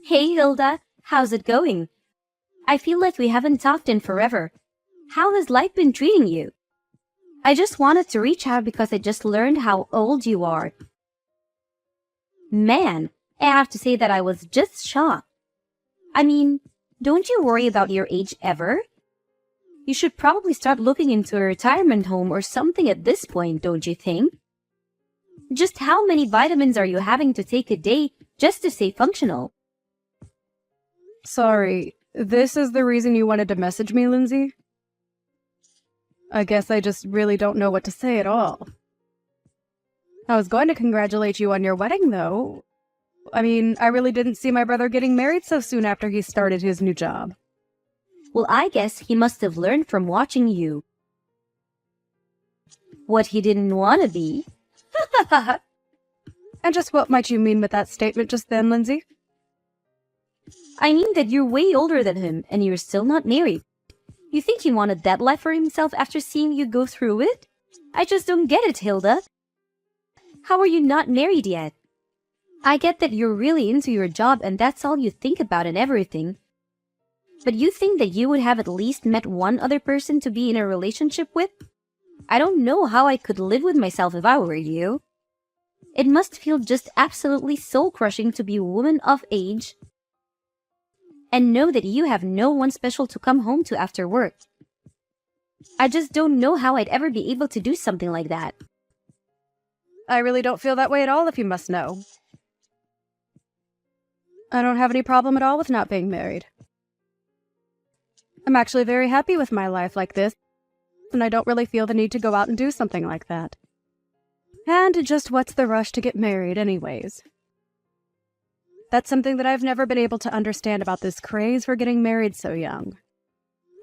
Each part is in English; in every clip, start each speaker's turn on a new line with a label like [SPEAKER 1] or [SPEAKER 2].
[SPEAKER 1] Hey Hilda, how's it going? I feel like we haven't talked in forever. How has life been treating you? I just wanted to reach out because I just learned how old you are. Man, I have to say that I was just shocked. I mean, don't you worry about your age ever? You should probably start looking into a retirement home or something at this point, don't you think? Just how many vitamins are you having to take a day just to stay functional?
[SPEAKER 2] Sorry, this is the reason you wanted to message me, Lindsay? I guess I just really don't know what to say at all. I was going to congratulate you on your wedding, though. I mean, I really didn't see my brother getting married so soon after he started his new job.
[SPEAKER 1] Well, I guess he must have learned from watching you. What he didn't want to be.
[SPEAKER 2] And just what might you mean with that statement just then, Lindsay?
[SPEAKER 1] I mean that you're way older than him and you're still not married. You think he wanted that life for himself after seeing you go through it? I just don't get it, Hilda. How are you not married yet? I get that you're really into your job and that's all you think about and everything. But you think that you would have at least met one other person to be in a relationship with? I don't know how I could live with myself if I were you. It must feel just absolutely soul-crushing to be a woman of age and know that you have no one special to come home to after work. I just don't know how I'd ever be able to do something like that.
[SPEAKER 2] I really don't feel that way at all, if you must know. I don't have any problem at all with not being married. I'm actually very happy with my life like this, and I don't really feel the need to go out and do something like that. And just what's the rush to get married anyways? That's something that I've never been able to understand about this craze for getting married so young.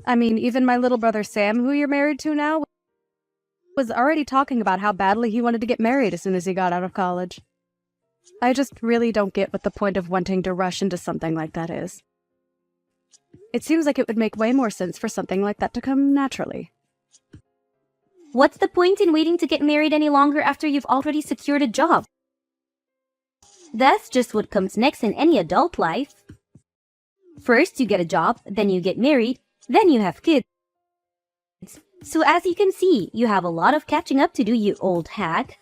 [SPEAKER 2] I mean, even my little brother Sam, who you're married to now, was already talking about how badly he wanted to get married as soon as he got out of college. I just really don't get what the point of wanting to rush into something like that is. It seems like it would make way more sense for something like that to come naturally.
[SPEAKER 1] What's the point in waiting to get married any longer after you've already secured a job? That's just what comes next in any adult life. First you get a job, then you get married, then you have kids. So as you can see, you have a lot of catching up to do, you old hag.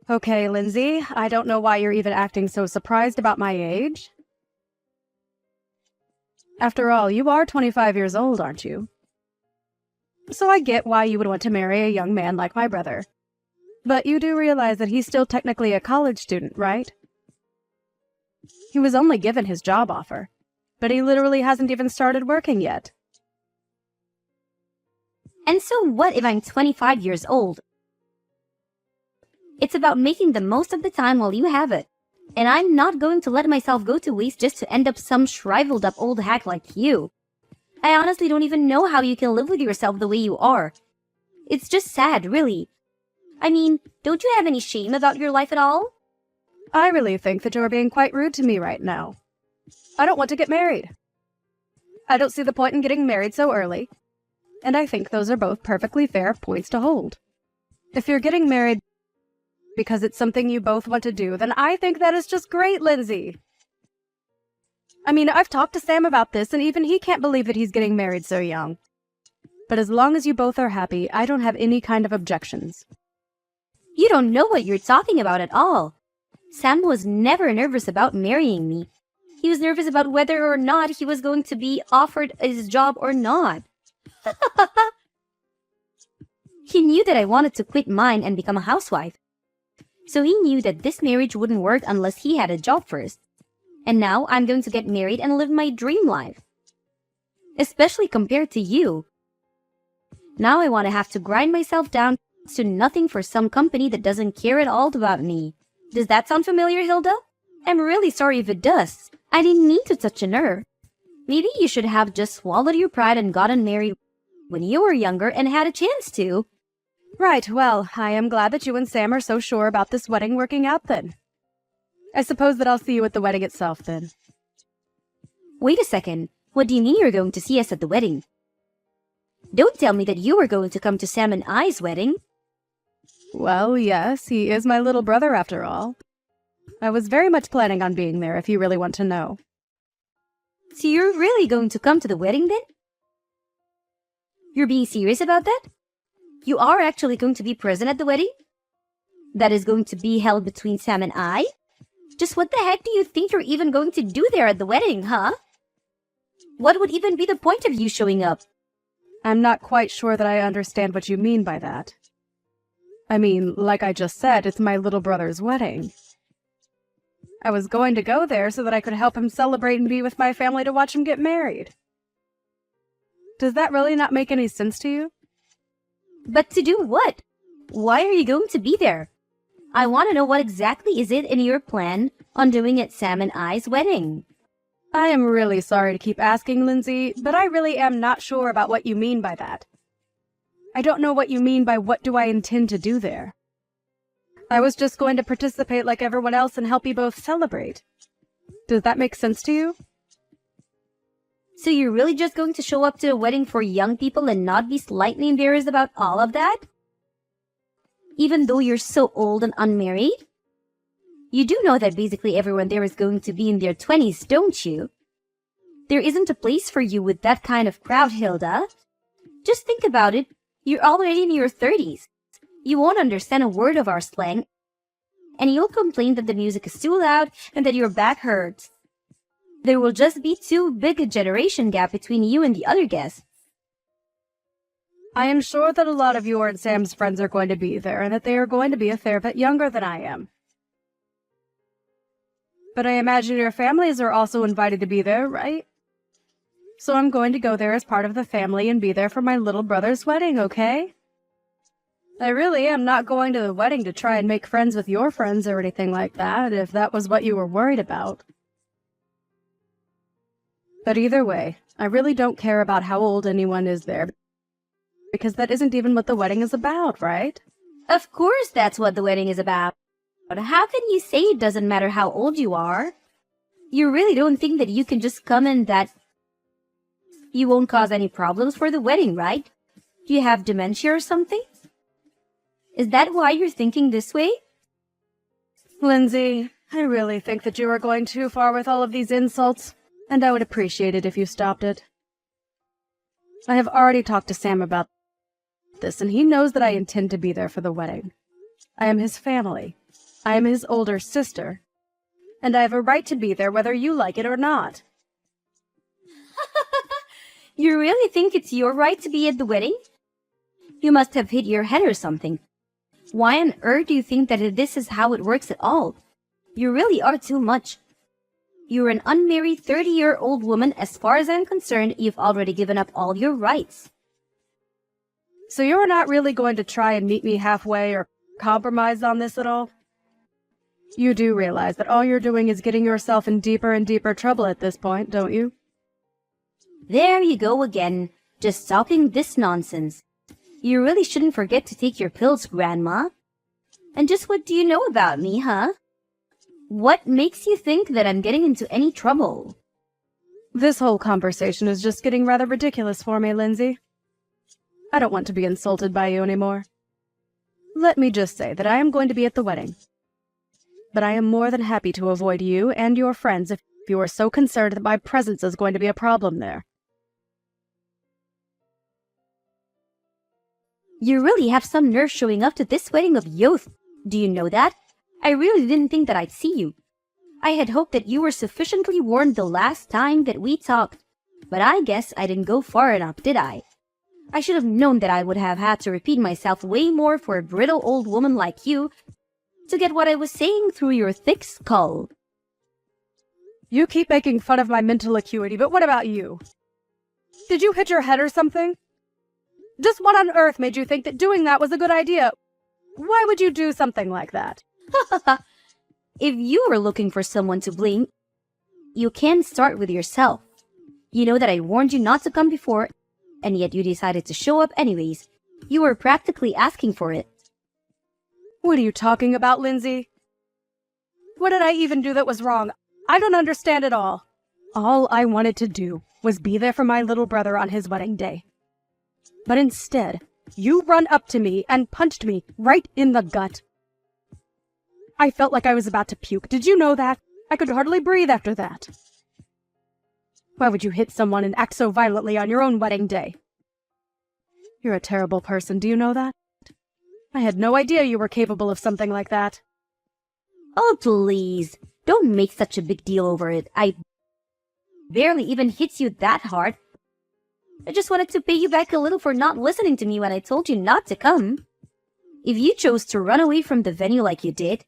[SPEAKER 2] Okay, Lindsay, I don't know why you're even acting so surprised about my age. After all, you are 25 years old, aren't you? So I get why you would want to marry a young man like my brother. But you do realize that he's still technically a college student, right? He was only given his job offer, but he literally hasn't even started working yet.
[SPEAKER 1] And so what if I'm 25 years old? It's about making the most of the time while you have it. And I'm not going to let myself go to waste just to end up some shriveled up old hack like you. I honestly don't even know how you can live with yourself the way you are. It's just sad, really. I mean, don't you have any shame about your life at all?
[SPEAKER 2] I really think that you're being quite rude to me right now. I don't want to get married. I don't see the point in getting married so early. And I think those are both perfectly fair points to hold. If you're getting married because it's something you both want to do, then I think that is just great, Lindsay. I mean, I've talked to Sam about this, and even he can't believe that he's getting married so young. But as long as you both are happy, I don't have any kind of objections.
[SPEAKER 1] You don't know what you're talking about at all. Sam was never nervous about marrying me. He was nervous about whether or not he was going to be offered his job or not. He knew that I wanted to quit mine and become a housewife. So he knew that this marriage wouldn't work unless he had a job first. And now I'm going to get married and live my dream life. Especially compared to you. Now I want to have to grind myself down to nothing for some company that doesn't care at all about me. Does that sound familiar, Hilda? I'm really sorry if it does. I didn't mean to touch a nerve. Maybe you should have just swallowed your pride and gotten married when you were younger and had a chance to.
[SPEAKER 2] Right, well, I am glad that you and Sam are so sure about this wedding working out then. I suppose that I'll see you at the wedding itself then.
[SPEAKER 1] Wait a second. What do you mean you're going to see us at the wedding? Don't tell me that you were going to come to Sam and I's wedding.
[SPEAKER 2] Well, yes, he is my little brother after all. I was very much planning on being there, if you really want to know.
[SPEAKER 1] So you're really going to come to the wedding then? You're being serious about that? You are actually going to be present at the wedding? That is going to be held between Sam and I? Just what the heck do you think you're even going to do there at the wedding, huh? What would even be the point of you showing up?
[SPEAKER 2] I'm not quite sure that I understand what you mean by that. I mean, like I just said, it's my little brother's wedding. I was going to go there so that I could help him celebrate and be with my family to watch him get married. Does that really not make any sense to you?
[SPEAKER 1] But to do what? Why are you going to be there? I want to know what exactly is it in your plan on doing at Sam and I's wedding.
[SPEAKER 2] I am really sorry to keep asking, Lindsay, but I really am not sure about what you mean by that. I don't know what you mean by what do I intend to do there. I was just going to participate like everyone else and help you both celebrate. Does that make sense to you?
[SPEAKER 1] So you're really just going to show up to a wedding for young people and not be slightly embarrassed about all of that? Even though you're so old and unmarried? You do know that basically everyone there is going to be in their 20s, don't you? There isn't a place for you with that kind of crowd, Hilda. Just think about it. You're already in your 30s. You won't understand a word of our slang. And you'll complain that the music is too loud and that your back hurts. There will just be too big a generation gap between you and the other guests.
[SPEAKER 2] I am sure that a lot of your and Sam's friends are going to be there and that they are going to be a fair bit younger than I am. But I imagine your families are also invited to be there, right? So I'm going to go there as part of the family and be there for my little brother's wedding, okay? I really am not going to the wedding to try and make friends with your friends or anything like that, if that was what you were worried about. But either way, I really don't care about how old anyone is there, because that isn't even what the wedding is about, right?
[SPEAKER 1] Of course that's what the wedding is about. But how can you say it doesn't matter how old you are? You really don't think that you can just come and that you won't cause any problems for the wedding, right? Do you have dementia or something? Is that why you're thinking this way?
[SPEAKER 2] Lindsay, I really think that you are going too far with all of these insults, and I would appreciate it if you stopped it. I have already talked to Sam about this, and he knows that I intend to be there for the wedding. I am his family. I am his older sister, and I have a right to be there whether you like it or not.
[SPEAKER 1] You really think it's your right to be at the wedding? You must have hit your head or something. Why on earth do you think that this is how it works at all? You really are too much. You're an unmarried 30-year-old woman. As far as I'm concerned, you've already given up all your rights.
[SPEAKER 2] So you're not really going to try and meet me halfway or compromise on this at all? You do realize that all you're doing is getting yourself in deeper and deeper trouble at this point, don't you?
[SPEAKER 1] There you go again, just talking this nonsense. You really shouldn't forget to take your pills, Grandma. And just what do you know about me, huh? What makes you think that I'm getting into any trouble?
[SPEAKER 2] This whole conversation is just getting rather ridiculous for me, Lindsay. I don't want to be insulted by you anymore. Let me just say that I am going to be at the wedding. But I am more than happy to avoid you and your friends if you are so concerned that my presence is going to be a problem there.
[SPEAKER 1] You really have some nerve showing up to this wedding of youth. Do you know that? I really didn't think that I'd see you. I had hoped that you were sufficiently warned the last time that we talked, but I guess I didn't go far enough, did I? I should have known that I would have had to repeat myself way more for a brittle old woman like you to get what I was saying through your thick skull.
[SPEAKER 2] You keep making fun of my mental acuity, but what about you? Did you hit your head or something? Just what on earth made you think that doing that was a good idea? Why would you do something like that?
[SPEAKER 1] If you were looking for someone to blame, you can start with yourself. You know that I warned you not to come before, and yet you decided to show up anyways. You were practically asking for it.
[SPEAKER 2] What are you talking about, Lindsay? What did I even do that was wrong? I don't understand at all. All I wanted to do was be there for my little brother on his wedding day. But instead, you run up to me and punched me right in the gut. I felt like I was about to puke. Did you know that? I could hardly breathe after that. Why would you hit someone and act so violently on your own wedding day? You're a terrible person, do you know that? I had no idea you were capable of something like that.
[SPEAKER 1] Oh, please. Don't make such a big deal over it. I barely even hit you that hard. I just wanted to pay you back a little for not listening to me when I told you not to come. If you chose to run away from the venue like you did,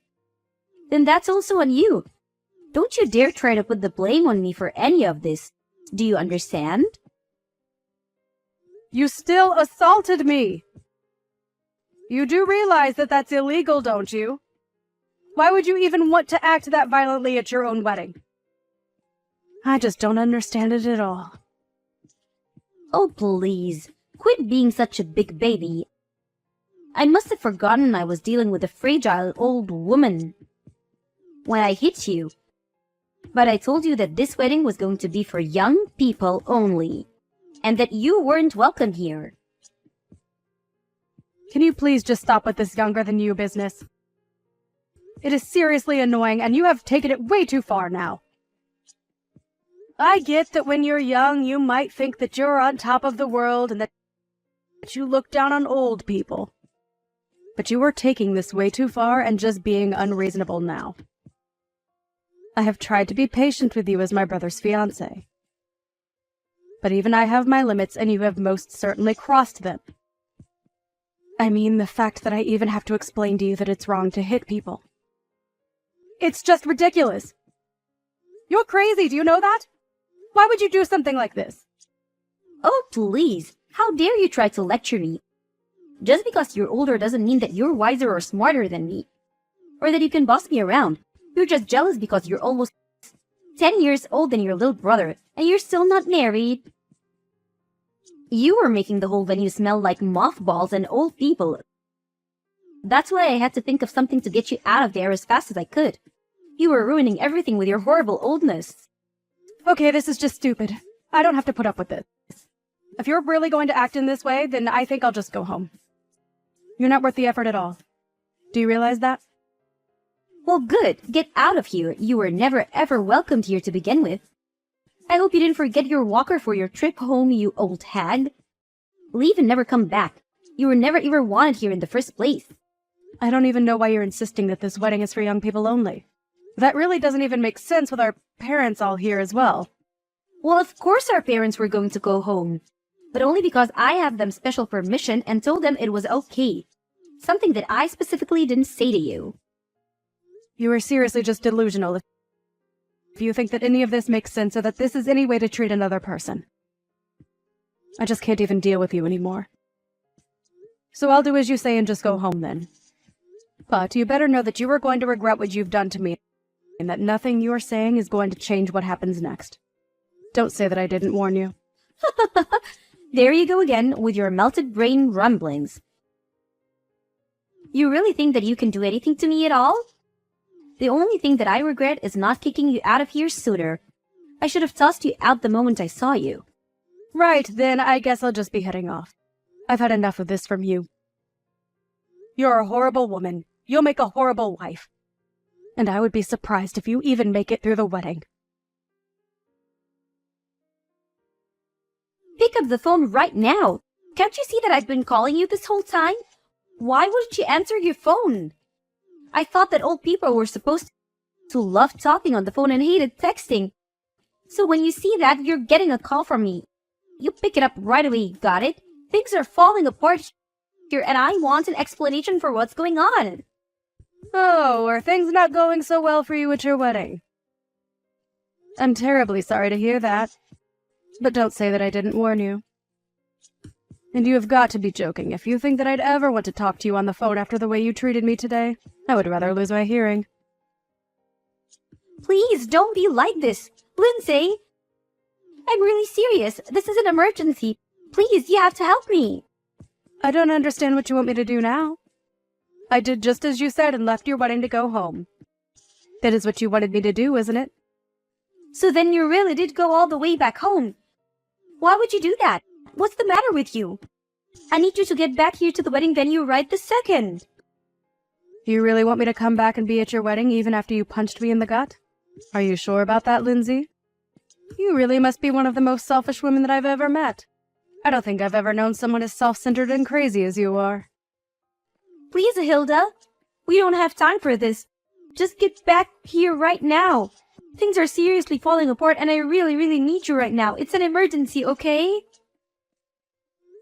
[SPEAKER 1] then that's also on you. Don't you dare try to put the blame on me for any of this. Do you understand?
[SPEAKER 2] You still assaulted me. You do realize that that's illegal, don't you? Why would you even want to act that violently at your own wedding? I just don't understand it at all.
[SPEAKER 1] Oh, please. Quit being such a big baby. I must have forgotten I was dealing with a fragile old woman when I hit you. But I told you that this wedding was going to be for young people only, and that you weren't welcome here.
[SPEAKER 2] Can you please just stop with this younger-than-you business? It is seriously annoying, and you have taken it way too far now. I get that when you're young, you might think that you're on top of the world and that you look down on old people. But you are taking this way too far and just being unreasonable now. I have tried to be patient with you as my brother's fiancée. But even I have my limits, and you have most certainly crossed them. I mean, the fact that I even have to explain to you that it's wrong to hit people. It's just ridiculous. You're crazy, do you know that? Why would you do something like this?
[SPEAKER 1] Oh, please. How dare you try to lecture me? Just because you're older doesn't mean that you're wiser or smarter than me, or that you can boss me around. You're just jealous because you're almost 10 years old than your little brother, and you're still not married. You were making the whole venue smell like mothballs and old people. That's why I had to think of something to get you out of there as fast as I could. You were ruining everything with your horrible oldness.
[SPEAKER 2] Okay, this is just stupid. I don't have to put up with this. If you're really going to act in this way, then I think I'll just go home. You're not worth the effort at all. Do you realize that?
[SPEAKER 1] Well, good. Get out of here. You were never ever welcomed here to begin with. I hope you didn't forget your walker for your trip home, you old hag. Leave and never come back. You were never ever wanted here in the first place.
[SPEAKER 2] I don't even know why you're insisting that this wedding is for young people only. That really doesn't even make sense with our parents all here as well.
[SPEAKER 1] Well, of course our parents were going to go home, but only because I have them special permission and told them it was okay. Something that I specifically didn't say to you.
[SPEAKER 2] You are seriously just delusional if you think that any of this makes sense or that this is any way to treat another person. I just can't even deal with you anymore. So I'll do as you say and just go home then. But you better know that you are going to regret what you've done to me, and that nothing you are saying is going to change what happens next. Don't say that I didn't warn you.
[SPEAKER 1] There you go again with your melted brain rumblings. You really think that you can do anything to me at all? The only thing that I regret is not kicking you out of here sooner. I should have tossed you out the moment I saw you.
[SPEAKER 2] Right, then I guess I'll just be heading off. I've had enough of this from you. You're a horrible woman. You'll make a horrible wife. And I would be surprised if you even make it through the wedding.
[SPEAKER 1] Pick up the phone right now. Can't you see that I've been calling you this whole time? Why wouldn't you answer your phone? I thought that old people were supposed to love talking on the phone and hated texting. So when you see that you're getting a call from me, you pick it up right away, got it? Things are falling apart here and I want an explanation for what's going on.
[SPEAKER 2] Oh, are things not going so well for you at your wedding? I'm terribly sorry to hear that. But don't say that I didn't warn you. And you have got to be joking if you think that I'd ever want to talk to you on the phone after the way you treated me today. I would rather lose my hearing.
[SPEAKER 1] Please don't be like this, Lindsay. I'm really serious. This is an emergency. Please, you have to help me.
[SPEAKER 2] I don't understand what you want me to do now. I did just as you said and left your wedding to go home. That is what you wanted me to do, isn't it?
[SPEAKER 1] So then you really did go all the way back home. Why would you do that? What's the matter with you? I need you to get back here to the wedding venue right this second.
[SPEAKER 2] You really want me to come back and be at your wedding even after you punched me in the gut? Are you sure about that, Lindsay? You really must be one of the most selfish women that I've ever met. I don't think I've ever known someone as self-centered and crazy as you are.
[SPEAKER 1] Please, Hilda. We don't have time for this. Just get back here right now. Things are seriously falling apart and I really, really need you right now. It's an emergency, okay?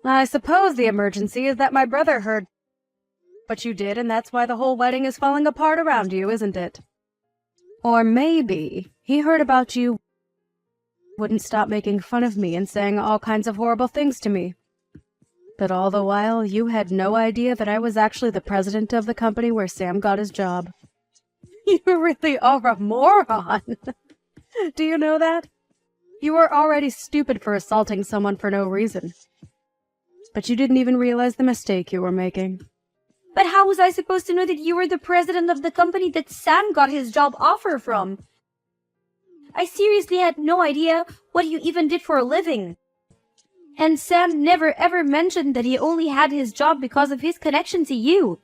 [SPEAKER 2] I suppose the emergency is that my brother heard what you did, and that's why the whole wedding is falling apart around you, isn't it? Or maybe he heard about you wouldn't stop making fun of me and saying all kinds of horrible things to me. But all the while, you had no idea that I was actually the president of the company where Sam got his job. You really are a moron. Do you know that? You were already stupid for assaulting someone for no reason. But you didn't even realize the mistake you were making.
[SPEAKER 1] But how was I supposed to know that you were the president of the company that Sam got his job offer from? I seriously had no idea what you even did for a living. And Sam never ever mentioned that he only had his job because of his connection to you.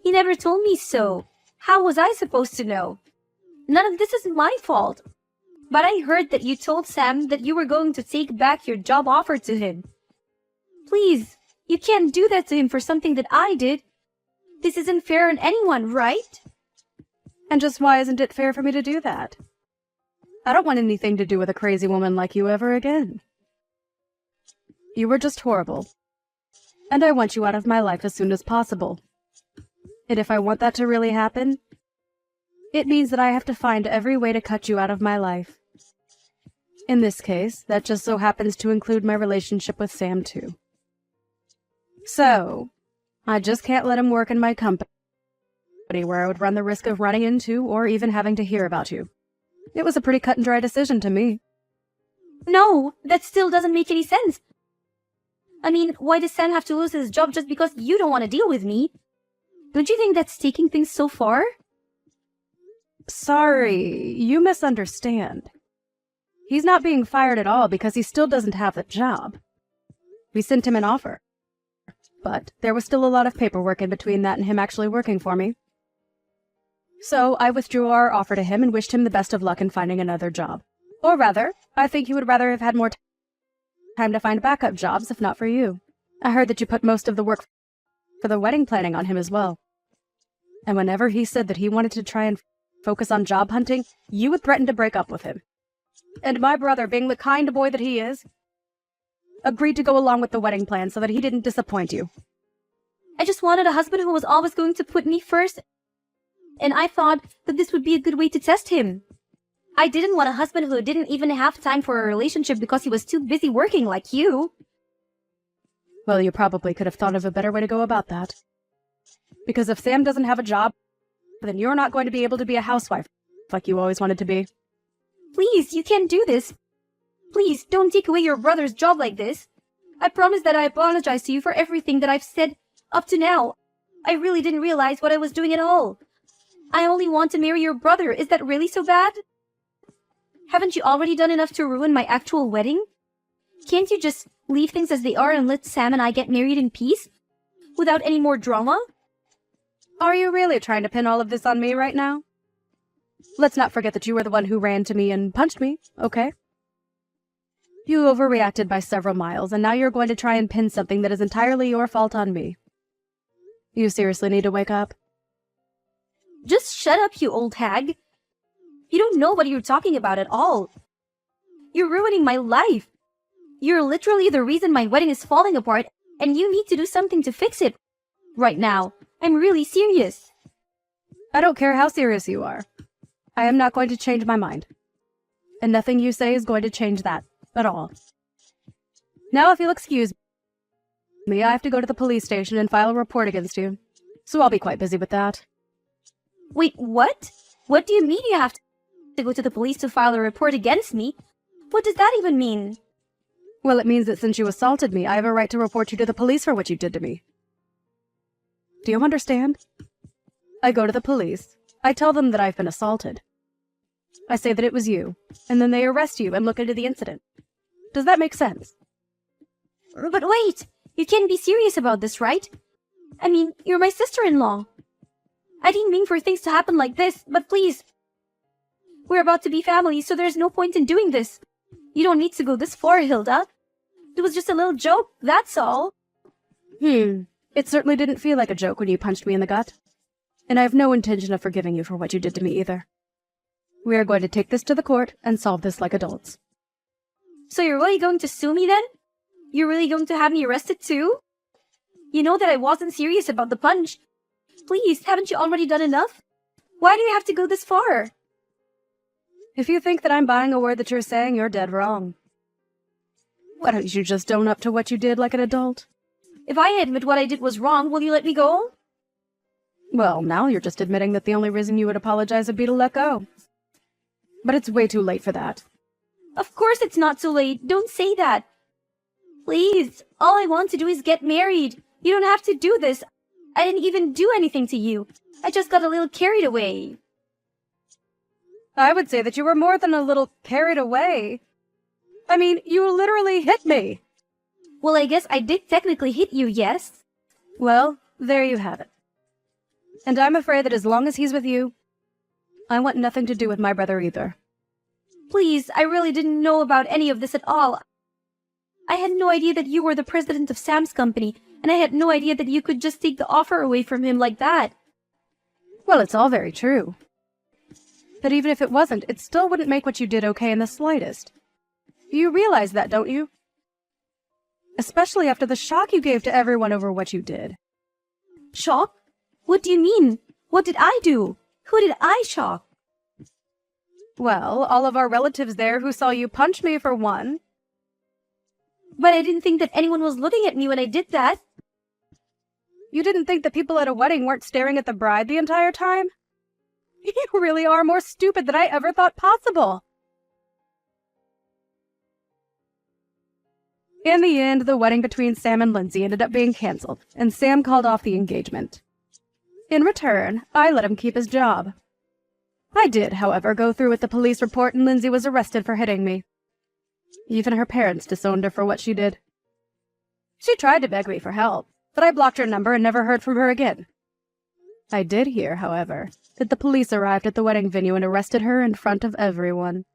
[SPEAKER 1] He never told me so. How was I supposed to know? None of this is my fault. But I heard that you told Sam that you were going to take back your job offer to him. Please, you can't do that to him for something that I did. This isn't fair on anyone, right?
[SPEAKER 2] And just why isn't it fair for me to do that? I don't want anything to do with a crazy woman like you ever again. You were just horrible. And I want you out of my life as soon as possible. And if I want that to really happen, it means that I have to find every way to cut you out of my life. In this case, that just so happens to include my relationship with Sam, too. So, I just can't let him work in my company where I would run the risk of running into or even having to hear about you. It was a pretty cut and dry decision to me.
[SPEAKER 1] No, that still doesn't make any sense. I mean, why does Sam have to lose his job just because you don't want to deal with me? Don't you think that's taking things so far?
[SPEAKER 2] Sorry, you misunderstand. He's not being fired at all because he still doesn't have the job. We sent him an offer. But there was still a lot of paperwork in between that and him actually working for me. So I withdrew our offer to him and wished him the best of luck in finding another job. Or rather, I think he would rather have had more time to find backup jobs, if not for you. I heard that you put most of the work for the wedding planning on him as well. And whenever he said that he wanted to try and focus on job hunting, you would threaten to break up with him. And my brother, being the kind boy that he is, agreed to go along with the wedding plan so that he didn't disappoint you.
[SPEAKER 1] I just wanted a husband who was always going to put me first, and I thought that this would be a good way to test him. I didn't want a husband who didn't even have time for a relationship because he was too busy working like you.
[SPEAKER 2] Well, you probably could have thought of a better way to go about that. Because if Sam doesn't have a job, then you're not going to be able to be a housewife like you always wanted to be.
[SPEAKER 1] Please, you can't do this. Please, don't take away your brother's job like this. I promise that I apologize to you for everything that I've said up to now. I really didn't realize what I was doing at all. I only want to marry your brother. Is that really so bad? Haven't you already done enough to ruin my actual wedding? Can't you just leave things as they are and let Sam and I get married in peace? Without any more drama?
[SPEAKER 2] Are you really trying to pin all of this on me right now? Let's not forget that you were the one who ran to me and punched me, okay? You overreacted by several miles, and now you're going to try and pin something that is entirely your fault on me. You seriously need to wake up.
[SPEAKER 1] Just shut up, you old hag. You don't know what you're talking about at all. You're ruining my life. You're literally the reason my wedding is falling apart, and you need to do something to fix it. Right now. I'm really serious.
[SPEAKER 2] I don't care how serious you are. I am not going to change my mind. And nothing you say is going to change that at all. Now, if you'll excuse me, I have to go to the police station and file a report against you. So I'll be quite busy with that.
[SPEAKER 1] Wait, what? What do you mean you have to go to the police to file a report against me? What does that even mean?
[SPEAKER 2] Well, it means that since you assaulted me, I have a right to report you to the police for what you did to me. Do you understand? I go to the police. I tell them that I've been assaulted. I say that it was you, and then they arrest you and look into the incident. Does that make sense?
[SPEAKER 1] But wait! You can't be serious about this, right? I mean, you're my sister-in-law. I didn't mean for things to happen like this, but please. We're about to be family, so there's no point in doing this. You don't need to go this far, Hilda. It was just a little joke, that's all.
[SPEAKER 2] It certainly didn't feel like a joke when you punched me in the gut. And I have no intention of forgiving you for what you did to me either. We are going to take this to the court and solve this like adults.
[SPEAKER 1] So you're really going to sue me then? You're really going to have me arrested too? You know that I wasn't serious about the punch. Please, haven't you already done enough? Why do you have to go this far?
[SPEAKER 2] If you think that I'm buying a word that you're saying, you're dead wrong. Why don't you just own up to what you did like an adult?
[SPEAKER 1] If I admit what I did was wrong, will you let me go?
[SPEAKER 2] Well, now you're just admitting that the only reason you would apologize would be to let go. But it's way too late for that.
[SPEAKER 1] Of course it's not too late. Don't say that. Please, all I want to do is get married. You don't have to do this. I didn't even do anything to you. I just got a little carried away.
[SPEAKER 2] I would say that you were more than a little carried away. I mean, you literally hit me.
[SPEAKER 1] Well, I guess I did technically hit you, yes?
[SPEAKER 2] Well, there you have it. And I'm afraid that as long as he's with you, I want nothing to do with my brother either.
[SPEAKER 1] Please, I really didn't know about any of this at all. I had no idea that you were the president of Sam's company, and I had no idea that you could just take the offer away from him like that.
[SPEAKER 2] Well, it's all very true. But even if it wasn't, it still wouldn't make what you did okay in the slightest. You realize that, don't you? Especially after the shock you gave to everyone over what you did.
[SPEAKER 1] Shock? What do you mean? What did I do? Who did I shock?
[SPEAKER 2] Well, all of our relatives there who saw you punch me for one.
[SPEAKER 1] But I didn't think that anyone was looking at me when I did that.
[SPEAKER 2] You didn't think that people at a wedding weren't staring at the bride the entire time? You really are more stupid than I ever thought possible. In the end, the wedding between Sam and Lindsay ended up being canceled, and Sam called off the engagement. In return, I let him keep his job. I did, however, go through with the police report, and Lindsay was arrested for hitting me. Even her parents disowned her for what she did. She tried to beg me for help, but I blocked her number and never heard from her again. I did hear, however, that the police arrived at the wedding venue and arrested her in front of everyone.